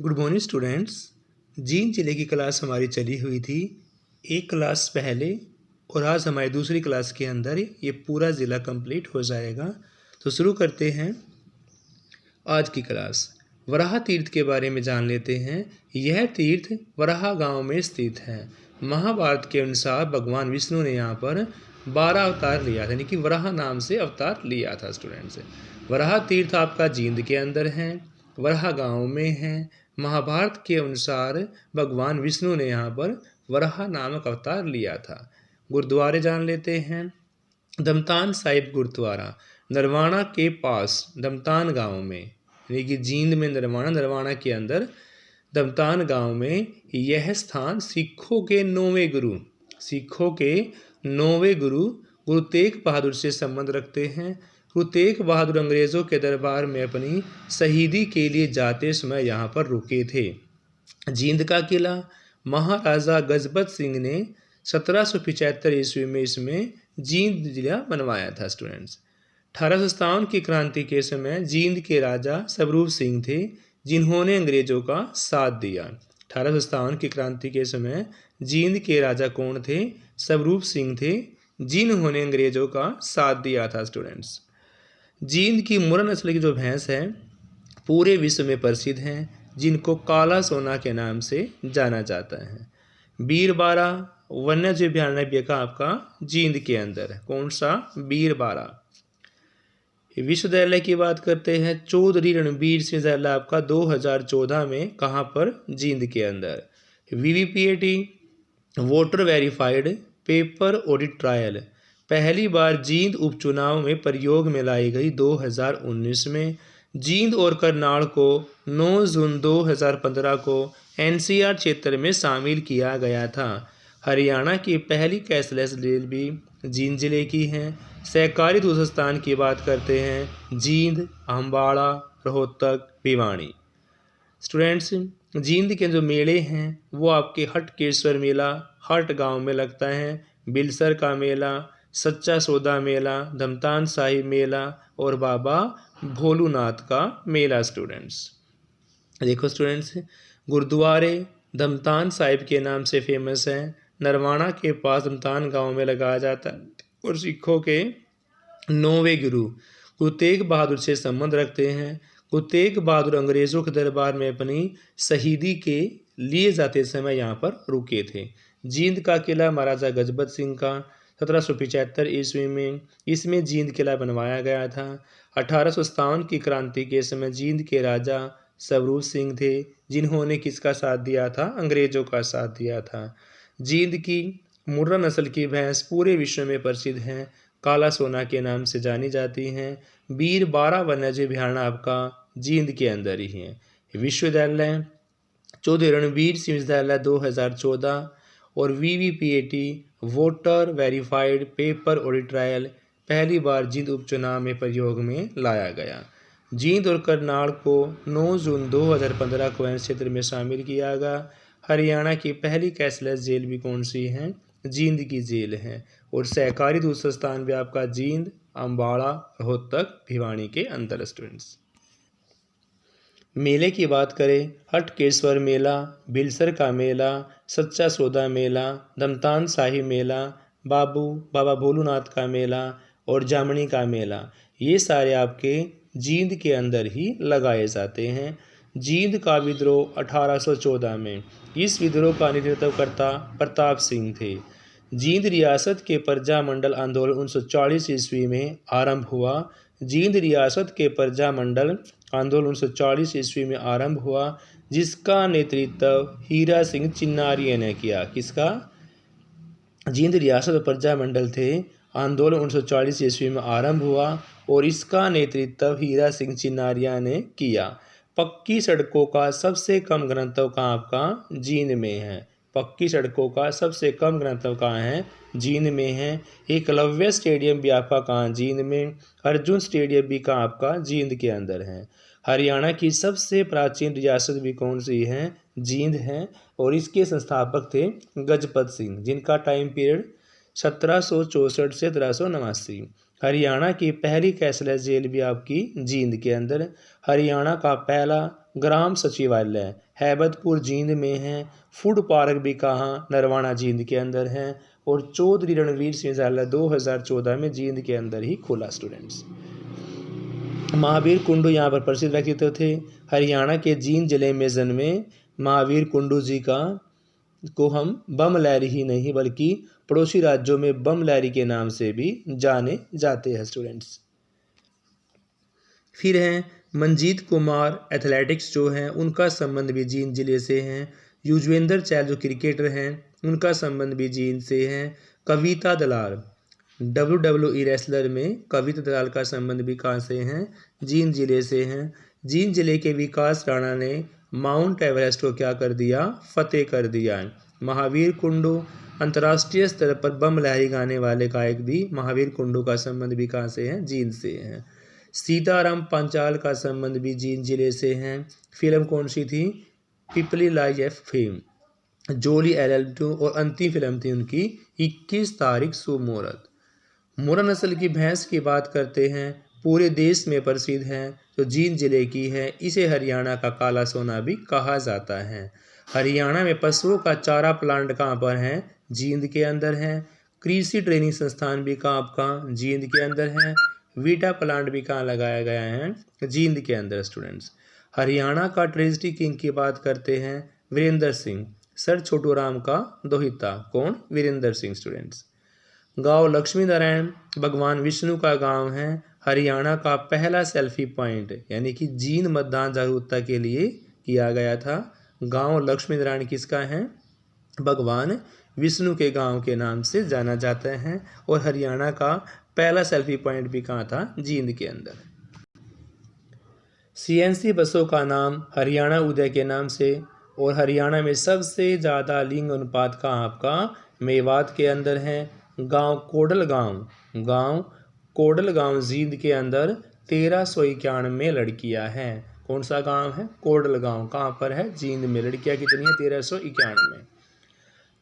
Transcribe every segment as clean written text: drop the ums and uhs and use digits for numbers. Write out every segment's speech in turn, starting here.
Good morning students. Jind जिले की class हमारी चली हुई थी एक क्लास पहले, और आज हमारी दूसरी क्लास के अंदर ये पूरा ज़िला कंप्लीट हो जाएगा। तो शुरू करते हैं आज की क्लास। वराहा तीर्थ के बारे में जान लेते हैं। यह तीर्थ वराहा गांव में स्थित है। महाभारत के अनुसार भगवान विष्णु ने यहाँ पर 12 अवतार लिया था, यानी कि वराहा नाम से अवतार लिया था स्टूडेंट्स। वराहा तीर्थ आपका जींद के अंदर है, वराहा गांव में है। महाभारत के अनुसार भगवान विष्णु ने यहाँ पर वराहा नामक अवतार लिया था। गुरुद्वारे जान लेते हैं। दमतान साहिब गुरुद्वारा नरवाना के पास दमतान गांव में, यानी कि जींद में नरवाना के अंदर दमतान गांव में यह स्थान सिखों के 9वें गुरु गुरु तेग बहादुर से संबंध रखते हैं। गुरु तेग बहादुर अंग्रेज़ों के दरबार में अपनी शहीदी के लिए जाते समय यहाँ पर रुके थे। जींद का किला महाराजा गजपत सिंह ने 1775 ईस्वी में इसमें जींद जिला बनवाया था स्टूडेंट्स। 1857 की क्रांति के समय जींद के राजा स्वरूप सिंह थे, जिन्होंने अंग्रेजों का साथ दिया। 1857 की क्रांति के समय जींद के राजा कौन थे? स्वरूप सिंह थे, जिन्होंने अंग्रेजों का साथ दिया था स्टूडेंट्स। जींद की मुर्रा नस्ल की जो भैंस है पूरे विश्व में प्रसिद्ध हैं, जिनको काला सोना के नाम से जाना जाता है। बीरबारा वन्यजीव अभयारण्य भी का आपका जींद के अंदर है। कौन सा? बीरबारा। विश्वविद्यालय की बात करते हैं। चौधरी रणबीर सिंह विश्वविद्यालय आपका 2014 में कहाँ पर? जींद के अंदर। VVPAT voter verified paper audit trial पहली बार जींद उपचुनाव में प्रयोग में लाई गई 2019 में। जींद और करनाल को 9 जून 2015 को एनसीआर क्षेत्र में शामिल किया गया था। हरियाणा की पहली कैशलेस रेल भी जींद जिले की है। सहकारी दूध स्थान की बात करते हैं। जींद, अम्बाड़ा, रोहतक, भिवानी। स्टूडेंट्स, जींद के जो मेले हैं वो आपके हटकेश्वर मेला हट गांव में लगता है, बिलसर का मेला, सच्चा सौदा मेला, दमतान साहिब मेला और बाबा भोलूनाथ का मेला। स्टूडेंट्स देखो स्टूडेंट्स, गुरुद्वारे दमतान साहिब के नाम से फेमस है। नरवाना के पास दमतान गांव में लगाया जाता है और सिखों के 9वें गुरु गुरु तेग बहादुर से संबंध रखते हैं। गुरु तेग बहादुर अंग्रेज़ों के दरबार में अपनी शहीदी के लिए जाते समय यहाँ पर रुके थे। जींद का किला महाराजा गजपत सिंह का 1775 ईस्वी में इसमें जींद किला बनवाया गया था। 1857 की क्रांति के समय जींद के राजा स्वरूप सिंह थे, जिन्होंने किसका साथ दिया था? अंग्रेजों का साथ दिया था। जींद की मुर्रा नस्ल की भैंस पूरे विश्व में प्रसिद्ध हैं, काला सोना के नाम से जानी जाती हैं। बीरबारा वन्यजीव अभयारण्य आपका जींद के अंदर ही है। विश्वविद्यालय चौधरी रणबीर सिंह विश्वविद्यालय 2014 और VVPAT voter verified paper audit trial पहली बार जींद उपचुनाव में प्रयोग में लाया गया। जींद और करनाल को 9 जून 2015 को एन क्षेत्र में शामिल किया गया। हरियाणा की पहली कैशलेस जेल भी कौन सी है? जींद की जेल है। और सहकारी दूध संस्थान भी आपका जींद, अम्बाड़ा, रोहतक, भिवानी के अंदर। स्टूडेंट्स मेले की बात करें, हटकेश्वर मेला, बिलसर का मेला, सच्चा सौदा मेला, दमतान साहिब मेला, बाबा भोलूनाथ का मेला और जामनी का मेला, ये सारे आपके जींद के अंदर ही लगाए जाते हैं। जींद का विद्रोह 1814 में, इस विद्रोह का नेतृत्वकर्ता प्रताप सिंह थे। जींद रियासत के प्रजा मंडल आंदोलन 1940 ईस्वी में आरंभ हुआ। जींद रियासत के प्रजा मंडल आंदोलन 1940 ईस्वी में आरंभ हुआ, जिसका नेतृत्व हीरा सिंह चिन्नारिया ने किया। किसका? जींद रियासत प्रजा मंडल थे, आंदोलन 1940 ईस्वी में आरंभ हुआ और इसका नेतृत्व हीरा सिंह चिन्नारिया ने किया। पक्की सड़कों का सबसे कम घनत्व कहाँ आपका? जींद में है। पक्की सड़कों का सबसे कम घनत्व कहाँ है? जींद में है। एकलव्य स्टेडियम भी आपका कहाँ? जींद में। अर्जुन स्टेडियम भी कहाँ आपका? जींद के अंदर है। हरियाणा की सबसे प्राचीन रियासत भी कौन सी है? जींद है। और इसके संस्थापक थे गजपत सिंह, जिनका टाइम पीरियड 1764 से 1789। हरियाणा की पहली कैशलेस जेल भी आपकी जींद के अंदर। हरियाणा का पहला ग्राम सचिवालय हैबतपुर जींद में है। फूड पार्क भी कहाँ, नरवाना जींद के अंदर है। और चौधरी रणवीर सिंह विश्वविद्यालय 2014 में जींद के अंदर ही खुला स्टूडेंट्स। महावीर कुंडू यहाँ पर प्रसिद्ध व्यक्तित्व थे। हरियाणा के जींद जिले में जन्मे महावीर कुंडू जी को हम बम लहरी ही नहीं बल्कि पड़ोसी राज्यों में बम लहरी के नाम से भी जाने जाते हैं स्टूडेंट्स। फिर हैं मंजीत कुमार, एथलेटिक्स जो हैं उनका संबंध भी जींद जिले से हैं। युजवेंद्र चहल जो क्रिकेटर हैं उनका संबंध भी जींद से है। कविता दलाल WWE रेसलर में कविता दलाल का संबंध भी कहाँ से हैं, जींद जिले से हैं। जींद जिले के विकास राणा ने माउंट एवरेस्ट को क्या कर दिया, फतेह कर दिया। महावीर कुंडू अंतर्राष्ट्रीय स्तर पर बम लहरी गाने वाले गायक भी महावीर कुंडू का संबंध भी कहाँ से है, जींद से है। सीताराम पांचाल का संबंध भी जींद जिले से है। फिल्म कौन सी थी, पिपली लाइफ फिल्म। जोली LL2 और अंतिम फिल्म थी उनकी 21 तारीख सुमुहूर्त। मुर्रा नस्ल की भैंस की बात करते हैं, पूरे देश में प्रसिद्ध है, जो जींद जिले की है। इसे हरियाणा का काला सोना भी कहा जाता है। हरियाणा में पशुओं का चारा प्लांट कहाँ पर है, जींद के अंदर है। कृषि ट्रेनिंग संस्थान भी कहाँ आपका, जींद के अंदर है। वीटा प्लांट भी कहाँ लगाया गया है, जींद के अंदर स्टूडेंट्स। हरियाणा का ट्रेजिडी किंग की बात करते हैं, वीरेंद्र सिंह। सर छोटू राम का दोहिता कौन, वीरेंद्र सिंह स्टूडेंट्स। गांव लक्ष्मी नारायण भगवान विष्णु का गांव है। हरियाणा का पहला सेल्फी पॉइंट यानी कि जींद मतदान जागरूकता के लिए किया गया था। गांव लक्ष्मी नारायण किसका है, भगवान विष्णु के गांव के नाम से जाना जाता है। और हरियाणा का पहला सेल्फी पॉइंट भी कहाँ था, जींद के अंदर। CNC बसों का नाम हरियाणा उदय के नाम से। और हरियाणा में सबसे ज़्यादा लिंग अनुपात कहाँ आपका, मेवात के अंदर है। गांव कोडल गांव जींद के अंदर 1391 में लड़कियां हैं। कौन सा गांव है, कोडल गांव, कहाँ पर है, जींद में। लड़कियां कितनी है, 1391 में।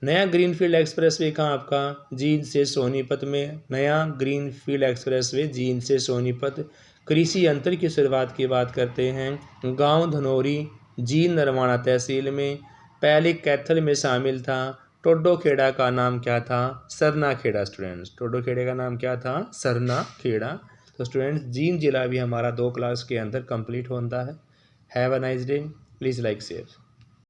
नया ग्रीनफील्ड एक्सप्रेसवे कहाँ आपका, जींद से सोनीपत में। नया ग्रीनफील्ड एक्सप्रेसवे जींद से सोनीपत। कृषि यंत्र की शुरुआत की बात करते हैं, गांव धनौरी जींद नरवाना तहसील में। पहले कैथल में शामिल था। टोडो खेड़ा का नाम क्या था, सरना खेड़ा स्टूडेंट्स। टोडो खेड़े का नाम क्या था, सरना खेड़ा। तो स्टूडेंट्स जींद जिला भी हमारा 2 क्लास के अंदर कंप्लीट होता है। Have a nice day, please like share.